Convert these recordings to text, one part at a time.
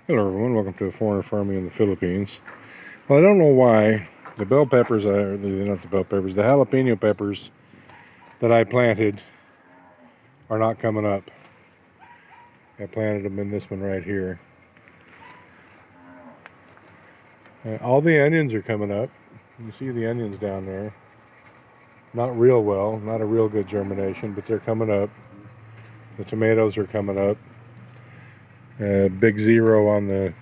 Hello everyone, welcome to Foreigner Farming in the Philippines. Well, I don't know why the bell peppers, not the bell peppers, the jalapeno peppers that I planted are not coming up. I planted them in this one right here. All the onions are coming up. You see the onions down there. Not real well, not a real good germination, but they're coming up. The tomatoes are coming up. Big zero on the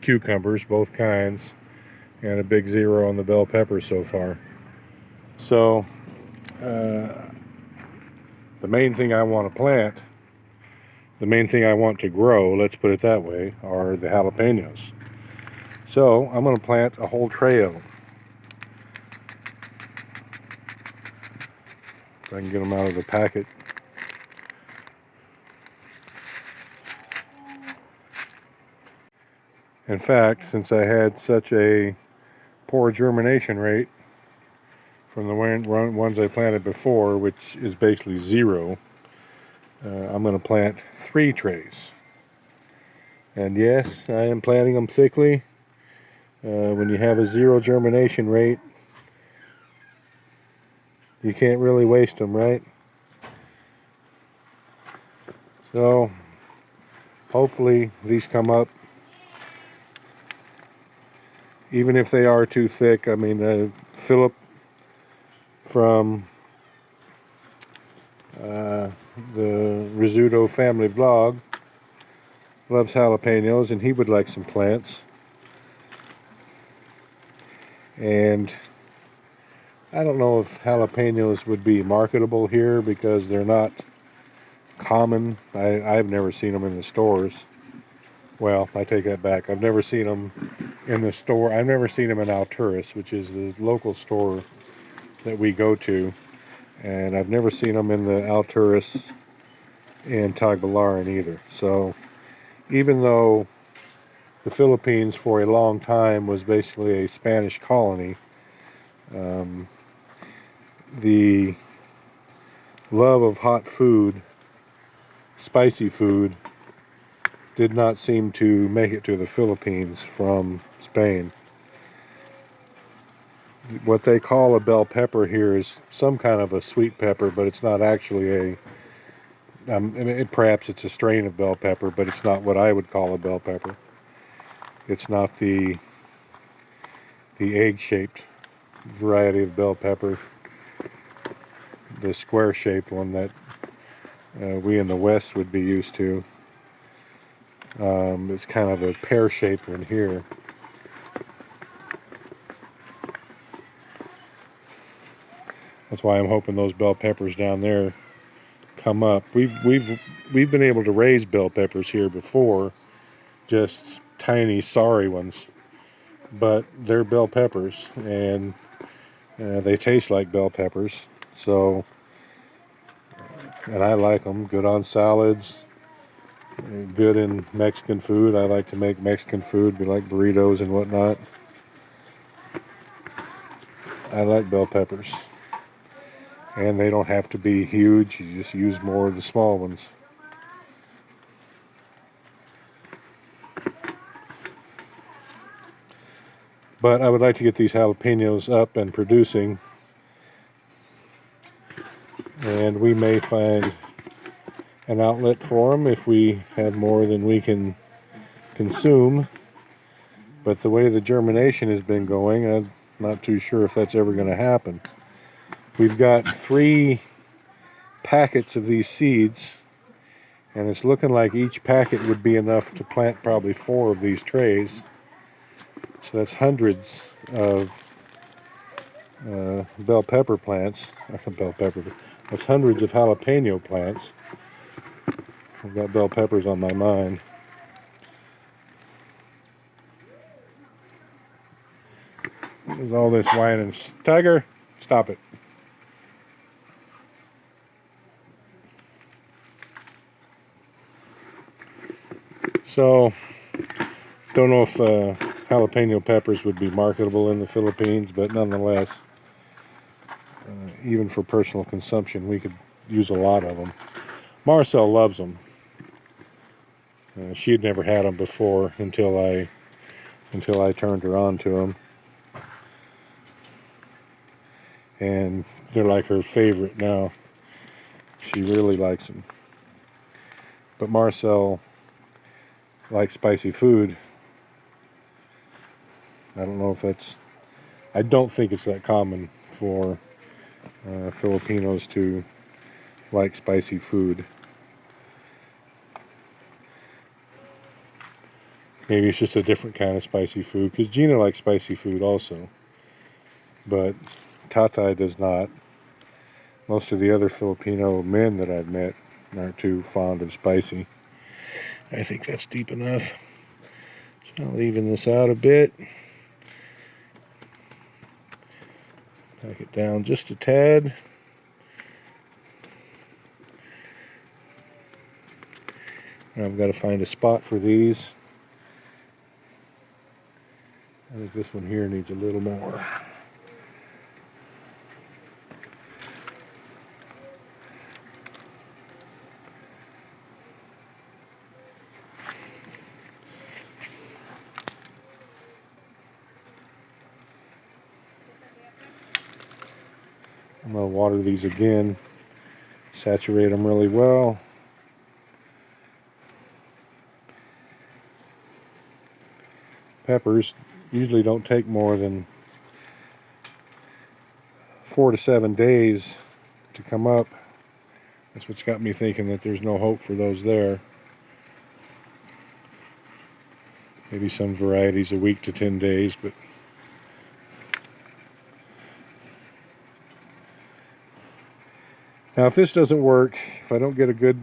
cucumbers, both kinds, and a big zero on the bell peppers so far. So, the main thing I want to plant, the main thing I want to grow, let's put it that way, are the jalapenos. So I'm going to plant a whole tray of them. If I can get them out of the packet. In fact, since I had such a poor germination rate from the ones I planted before, which is basically zero, I'm going to plant 3 trays. And yes, I am planting them thickly. When you have a zero germination rate, you can't really waste them, right? So hopefully these come up. Even if they are too thick, I mean, Philip from the Rizzuto family blog loves jalapenos, and he would like some plants. And I don't know if jalapenos would be marketable here because they're not common. I've never seen them in the stores. Well, I take that back. I've never seen them in the store. I've never seen them in Alturas, which is the local store that we go to. And I've never seen them in the Alturas in Tagbilaran either. So even though the Philippines for a long time was basically a Spanish colony, the love of hot food, spicy food, did not seem to make it to the Philippines from Spain. What they call a bell pepper here is some kind of a sweet pepper, but it's not actually perhaps it's a strain of bell pepper, but it's not what I would call a bell pepper. It's not the egg-shaped variety of bell pepper, the square-shaped one that we in the West would be used to. It's kind of a pear-shaped one here. That's why I'm hoping those bell peppers down there come up. We've been able to raise bell peppers here before, just tiny, sorry ones, but they're bell peppers, and they taste like bell peppers. So, and I like them. Good on salads. Good in Mexican food. I like to make Mexican food. We like burritos and whatnot. I like bell peppers. And they don't have to be huge. You just use more of the small ones. But I would like to get these jalapenos up and producing. And we may find an outlet for them if we have more than we can consume. But the way the germination has been going, I'm not too sure if that's ever going to happen. We've got 3 packets of these seeds, and it's looking like each packet would be enough to plant probably 4 of these trays. So that's hundreds of bell pepper plants. That's hundreds of jalapeno plants. I've got bell peppers on my mind. There's all this whining. Tiger, stop it. So, don't know if jalapeno peppers would be marketable in the Philippines, but nonetheless, even for personal consumption, we could use a lot of them. Marcel loves them. She had never had them before until I turned her on to them, and they're like her favorite now. She really likes them. But Marcel likes spicy food. I don't know if that's... I don't think it's that common for Filipinos to like spicy food. Maybe it's just a different kind of spicy food, because Gina likes spicy food also, but Tatay does not. Most of the other Filipino men that I've met aren't too fond of spicy. I think that's deep enough. So I'll even this out a bit. Pack it down just a tad. Now I've got to find a spot for these. I think this one here needs a little more. I'm going to water these again, saturate them really well. Peppers usually don't take more than 4 to 7 days to come up. That's what's got me thinking that there's no hope for those there. Maybe some varieties a week to 10 days, but now if this doesn't work, if I don't get a good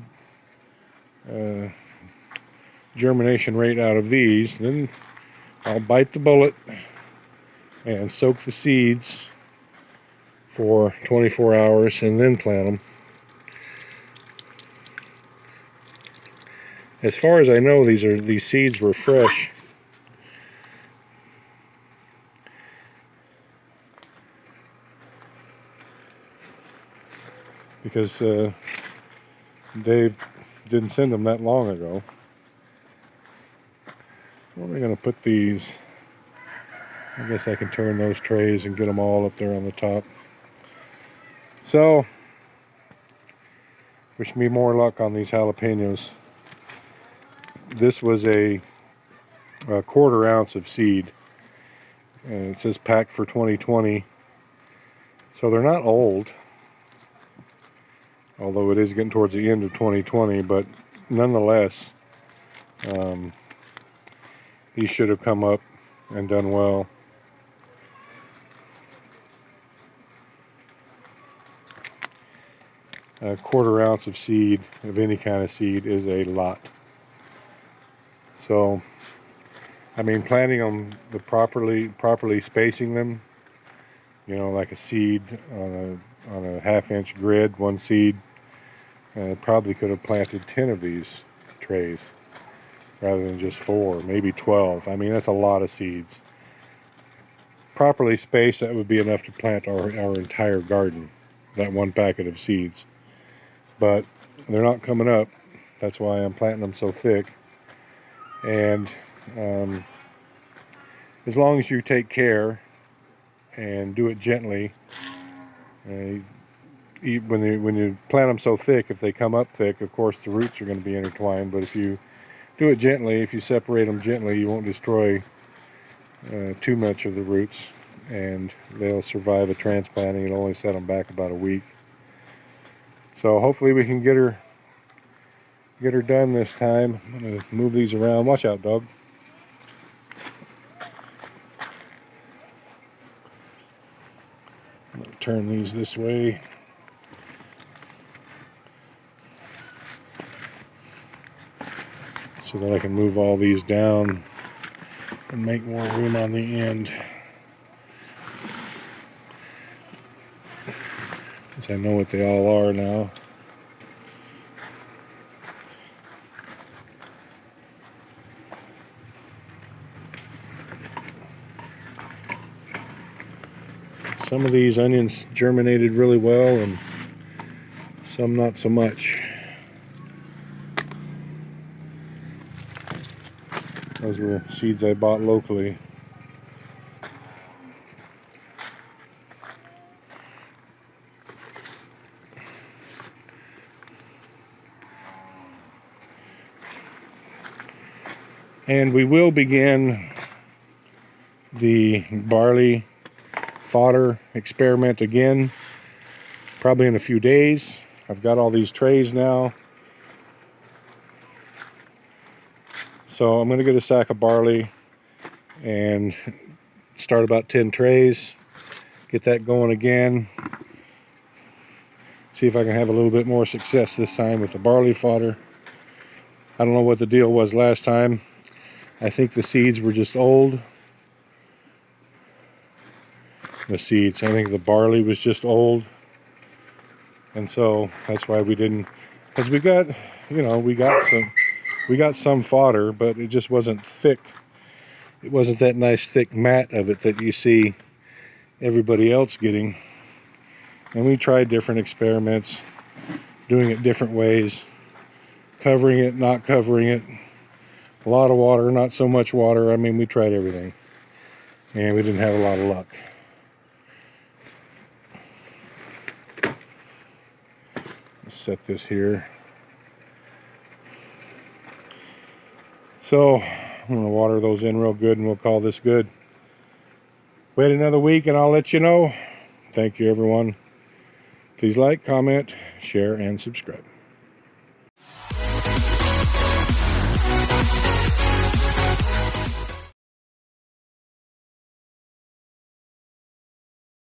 germination rate out of these, then I'll bite the bullet and soak the seeds for 24 hours and then plant them. As far as I know, these seeds were fresh. Because Dave didn't send them that long ago. Where am I going to put these? I guess I can turn those trays and get them all up there on the top. So, wish me more luck on these jalapenos. This was a 1/4 ounce of seed. And it says packed for 2020. So they're not old. Although it is getting towards the end of 2020, but nonetheless, these should have come up and done well. A 1/4 ounce of seed, of any kind of seed, is a lot. So, I mean, planting them properly spacing them, you know, like a seed on a 1/2-inch grid, one seed, probably could have planted 10 of these trays rather than just 4, maybe 12. I mean, that's a lot of seeds. Properly spaced, that would be enough to plant our entire garden, that one packet of seeds. But they're not coming up. That's why I'm planting them so thick. And as long as you take care and do it gently, when you plant them so thick, if they come up thick, of course the roots are going to be intertwined. But if you do it gently, if you separate them gently, you won't destroy too much of the roots, and they'll survive a transplanting. It'll only set them back about a week. So hopefully we can get her done this time. I'm going to move these around. Watch out, dog. I'm going to turn these this way. So that I can move all these down and make more room on the end. Since I know what they all are now. Some of these onions germinated really well and some not so much. Those were seeds I bought locally. And we will begin the barley fodder experiment again, probably in a few days. I've got all these trays now. So I'm going to get a sack of barley and start about 10 trays. Get that going again. See if I can have a little bit more success this time with the barley fodder. I don't know what the deal was last time. I think the seeds were just old. I think the barley was just old. And so that's why we didn't, because we got, we got some fodder, but it just wasn't thick. It wasn't that nice thick mat of it that you see everybody else getting. And we tried different experiments, doing it different ways, covering it, not covering it, a lot of water, not so much water. I mean, we tried everything, and we didn't have a lot of luck. Let's set this here. So I'm going to water those in real good, and we'll call this good. Wait another week, and I'll let you know. Thank you, everyone. Please like, comment, share, and subscribe.